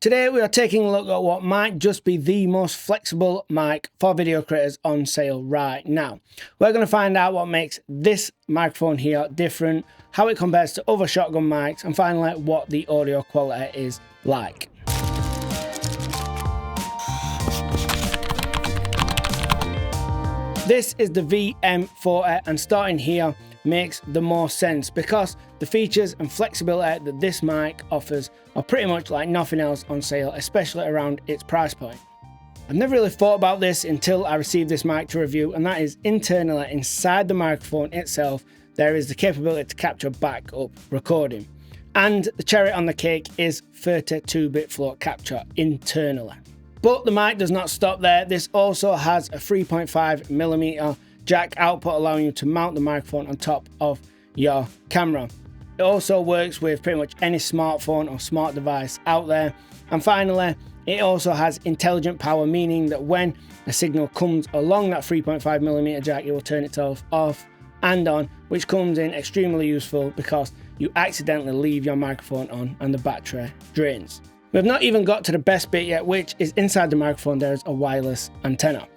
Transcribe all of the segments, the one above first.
Today we are taking a look at what might just be the most flexible mic for video creators on sale right now. We're going to find out what makes this microphone here different, how it compares to other shotgun mics, and finally what the audio quality is like. This is the VM40, and starting here makes the most sense because the features and flexibility that this mic offers are pretty much like nothing else on sale, especially around its price point. I've never really thought about this until I received this mic to review, and that is internally inside the microphone itself there is the capability to capture backup recording, and the cherry on the cake is 32-bit float capture internally. But the mic does not stop there. This also has a 3.5mm jack output, allowing you to mount the microphone on top of your camera. It also works with pretty much any smartphone or smart device out there. And finally, it also has intelligent power, meaning that when a signal comes along that 3.5mm jack, it will turn itself off and on, which comes in extremely useful because you accidentally leave your microphone on and the battery drains. We've not even got to the best bit yet, which is inside the microphone there is a wireless antenna,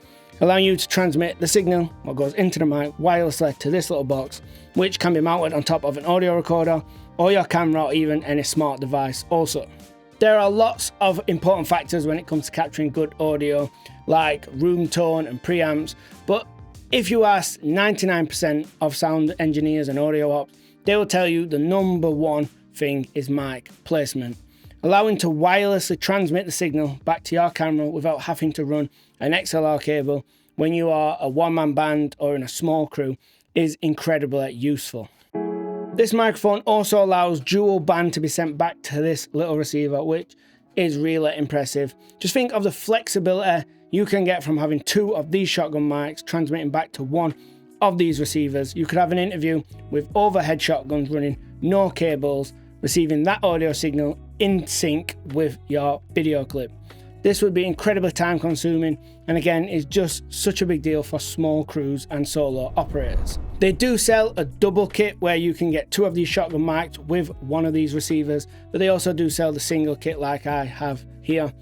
allowing you to transmit the signal what goes into the mic wirelessly to this little box, which can be mounted on top of an audio recorder or your camera or even any smart device also. There are lots of important factors when it comes to capturing good audio, like room tone and preamps, but if you ask 99% of sound engineers and audio ops, they will tell you the number one thing is mic placement. Allowing to wirelessly transmit the signal back to your camera without having to run an XLR cable when you are a one-man band or in a small crew is incredibly useful. This microphone also allows dual band to be sent back to this little receiver, which is really impressive. Just think of the flexibility you can get from having two of these shotgun mics transmitting back to one of these receivers. You could have an interview with overhead shotguns running no cables, receiving that audio signal in sync with your video clip. This would be incredibly time consuming, and again is just such a big deal for small crews and solo operators. They do sell a double kit where you can get two of these shotgun mics with one of these receivers, but they also do sell the single kit like I have here.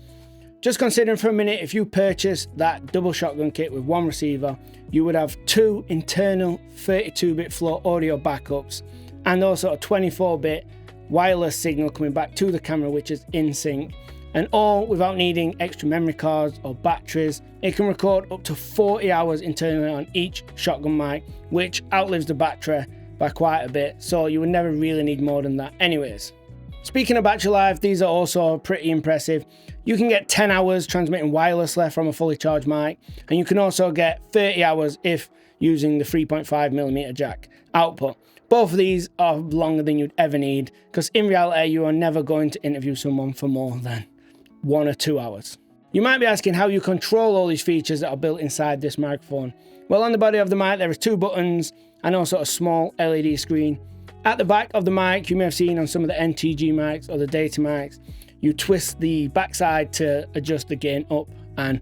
Just considering for a minute, if you purchase that double shotgun kit with one receiver, you would have two internal 32-bit float audio backups and also a 24-bit wireless signal coming back to the camera, which is in sync, and all without needing extra memory cards or batteries. It can record up to 40 hours internally on each shotgun mic, which outlives the battery by quite a bit, so you would never really need more than that anyways. Speaking of battery life, these are also pretty impressive. You can get 10 hours transmitting wirelessly from a fully charged mic, and you can also get 30 hours if using the 3.5mm jack output. Both of these are longer than you'd ever need, because in reality you are never going to interview someone for more than 1 or 2 hours. You might be asking how you control all these features that are built inside this microphone. Well, on the body of the mic there are two buttons and also a small LED screen. At the back of the mic, you may have seen on some of the NTG mics or the data mics, you twist the backside to adjust the gain up and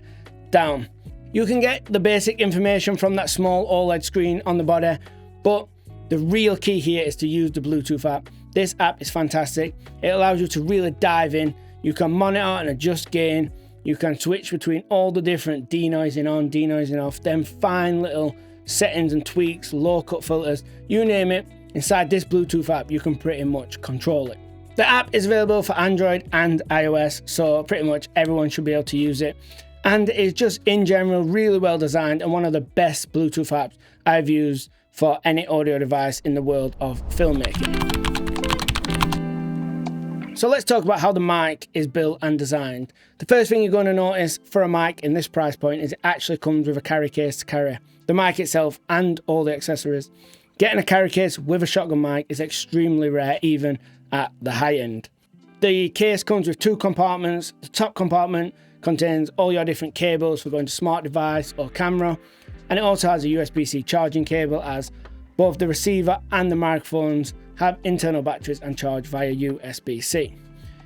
down. You can get the basic information from that small OLED screen on the body, but the real key here is to use the Bluetooth app. This app is fantastic. It allows you to really dive in. You can monitor and adjust gain. You can switch between all the different denoising on, denoising off, then fine little settings and tweaks, low cut filters, you name it. Inside this Bluetooth app, you can pretty much control it. The app is available for Android and iOS, so pretty much everyone should be able to use it. And it's just in general really well designed and one of the best Bluetooth apps I've used for any audio device in the world of filmmaking. So let's talk about how the mic is built and designed. The first thing you're going to notice for a mic in this price point is it actually comes with a carry case to carry the mic itself and all the accessories. Getting a carry case with a shotgun mic is extremely rare, even at the high end. The case comes with two compartments. The top compartment contains all your different cables for going to smart device or camera, and it also has a USB-C charging cable, as both the receiver and the microphones have internal batteries and charge via USB-C.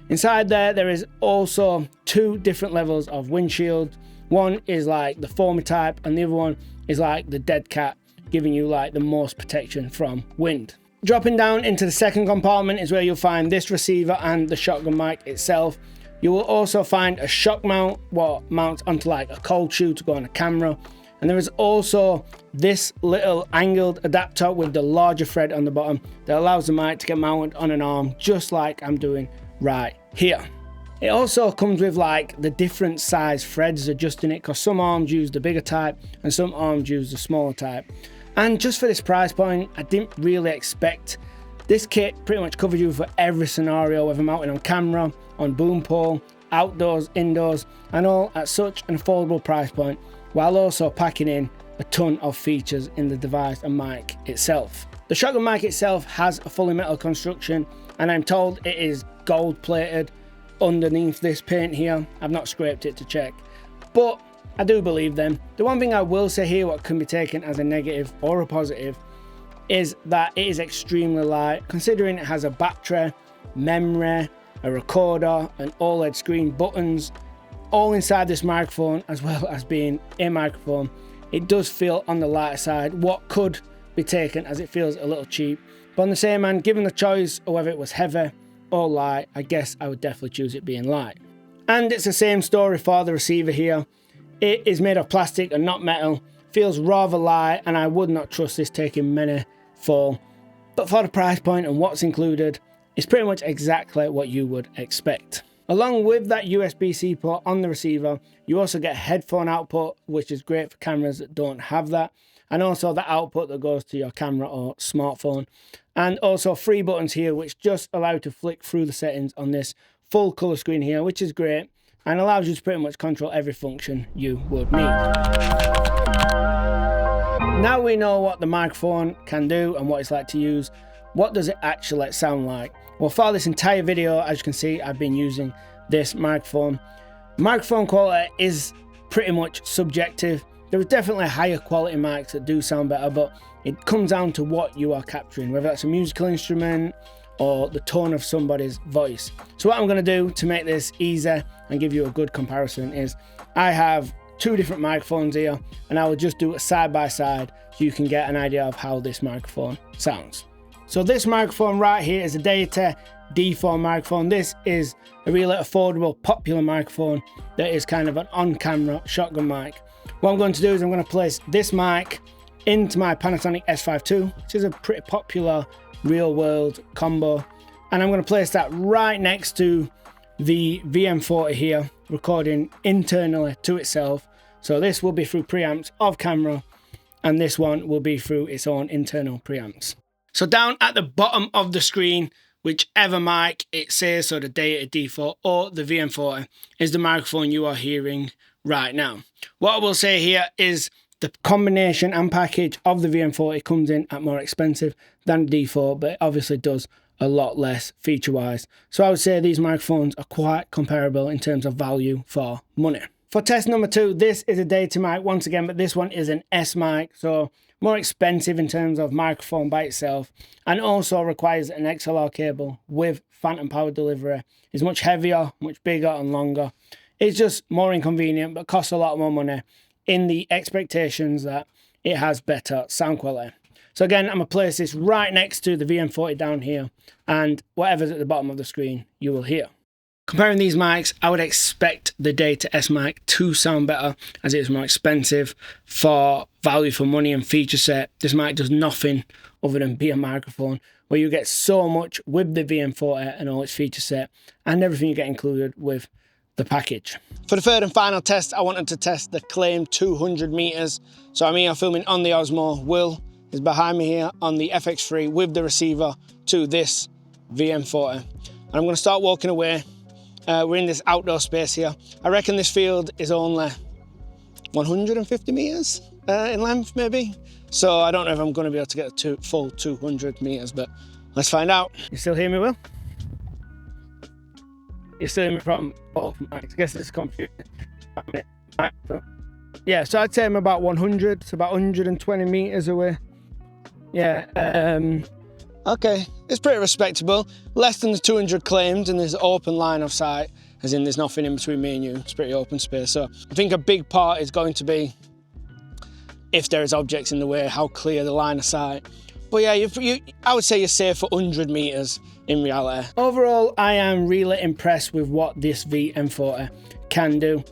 Inside there is also two different levels of windshield. One is like the foamy type and the other one is like the dead cat, giving you like the most protection from wind. Dropping down into the second compartment is where you'll find this receiver and the shotgun mic itself. You will also find a shock mount, what mounts onto like a cold shoe to go on a camera. And there is also this little angled adapter with the larger thread on the bottom that allows the mic to get mounted on an arm, just like I'm doing right here. It also comes with like the different size threads adjusting it, because some arms use the bigger type and some arms use the smaller type. And just for this price point, I didn't really expect. This kit pretty much covers you for every scenario, whether mounted on camera, on boom pole, outdoors, indoors, and all at such an affordable price point, while also packing in a ton of features in the device and mic itself. The shotgun mic itself has a fully metal construction, and I'm told it is gold plated underneath this paint here. I've not scraped it to check, but I do believe them. The one thing I will say here, what can be taken as a negative or a positive, is that it is extremely light, considering it has a battery, memory, a recorder, an OLED screen, buttons, all inside this microphone, as well as being a microphone. It does feel on the lighter side, what could be taken as it feels a little cheap. But on the same hand, given the choice of whether it was heavy or light, I guess I would definitely choose it being light. And it's the same story for the receiver here. It is made of plastic and not metal, feels rather light, and I would not trust this taking many fall. But for the price point and what's included, it's pretty much exactly what you would expect. Along with that USB-C port on the receiver, you also get a headphone output, which is great for cameras that don't have that, and also the output that goes to your camera or smartphone. And also 3 buttons here, which just allow you to flick through the settings on this full color screen here, which is great, and allows you to pretty much control every function you would need. Now we know what the microphone can do and what it's like to use. What does it actually sound like? Well, for this entire video, as you can see, I've been using this microphone. Microphone quality is pretty much subjective. There is definitely higher quality mics that do sound better, but it comes down to what you are capturing, whether that's a musical instrument or the tone of somebody's voice. So what I'm going to do to make this easier and give you a good comparison is I have 2 different microphones here, and I will just do it side by side so you can get an idea of how this microphone sounds. So this microphone right here is a Deity D4 microphone. This is a really affordable, popular microphone that is kind of an on-camera shotgun mic. What I'm going to do is I'm going to place this mic into my Panasonic S5 II, which is a pretty popular real-world combo, and I'm going to place that right next to the VM40 here, recording internally to itself. So this will be through preamps of camera, and this one will be through its own internal preamps. So down at the bottom of the screen, whichever mic it says, so the Deity D4 or the VM40, is the microphone you are hearing right now. What I will say here is the combination and package of the VM40 comes in at more expensive than the D4, but it obviously does a lot less feature-wise. So I would say these microphones are quite comparable in terms of value for money. For test number 2, this is a Deity mic once again, but this one is an S mic, so more expensive in terms of microphone by itself, and also requires an XLR cable with phantom power delivery. It's much heavier, much bigger and longer. It's just more inconvenient, but costs a lot more money in the expectations that it has better sound quality. So again, I'm going to place this right next to the VM40 down here, and whatever's at the bottom of the screen, you will hear. Comparing these mics, I would expect the Deity S mic to sound better, as it is more expensive. For value for money and feature set, this mic does nothing other than be a microphone, where you get so much with the VM40 and all its feature set, and everything you get included with the package. For the third and final test, I wanted to test the claimed 200 meters. So I'm here filming on the Osmo. Will is behind me here on the FX3 with the receiver to this VM40. And I'm going to start walking away. We're in this outdoor space here. I reckon this field is only 150 meters in length, maybe. So I don't know if I'm going to be able to get to full 200 meters, but let's find out. You still hear me, Will? You still hear me from? Oh, I guess it's confusing. Yeah, so I'd say I'm about 100, so about 120 meters away. Yeah. Okay, it's pretty respectable. Less than the 200 claimed, and there's open line of sight, as in there's nothing in between me and you. It's pretty open space. So I think a big part is going to be if there is objects in the way, how clear the line of sight. But yeah, I would say you're safe for 100 meters in reality. Overall, I am really impressed with what this VM40 can do.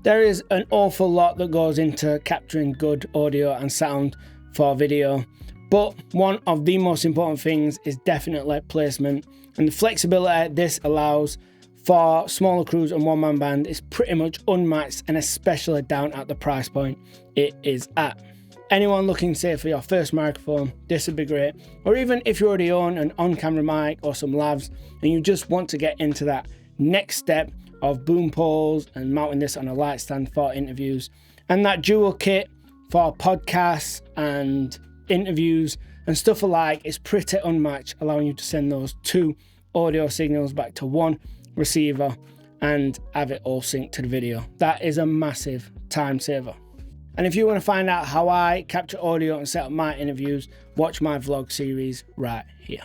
There is an awful lot that goes into capturing good audio and sound for video, but one of the most important things is definitely placement, and the flexibility this allows for smaller crews and one-man band is pretty much unmatched, and especially down at the price point it is at. Anyone looking, say, for your first microphone, this would be great. Or even if you already own an on-camera mic or some lavs and you just want to get into that next step of boom poles and mounting this on a light stand for interviews. And that dual kit for podcasts and interviews and stuff alike is pretty unmatched, allowing you to send those 2 audio signals back to one receiver and have it all synced to the video. That is a massive time saver. And if you want to find out how I capture audio and set up my interviews, watch my vlog series right here.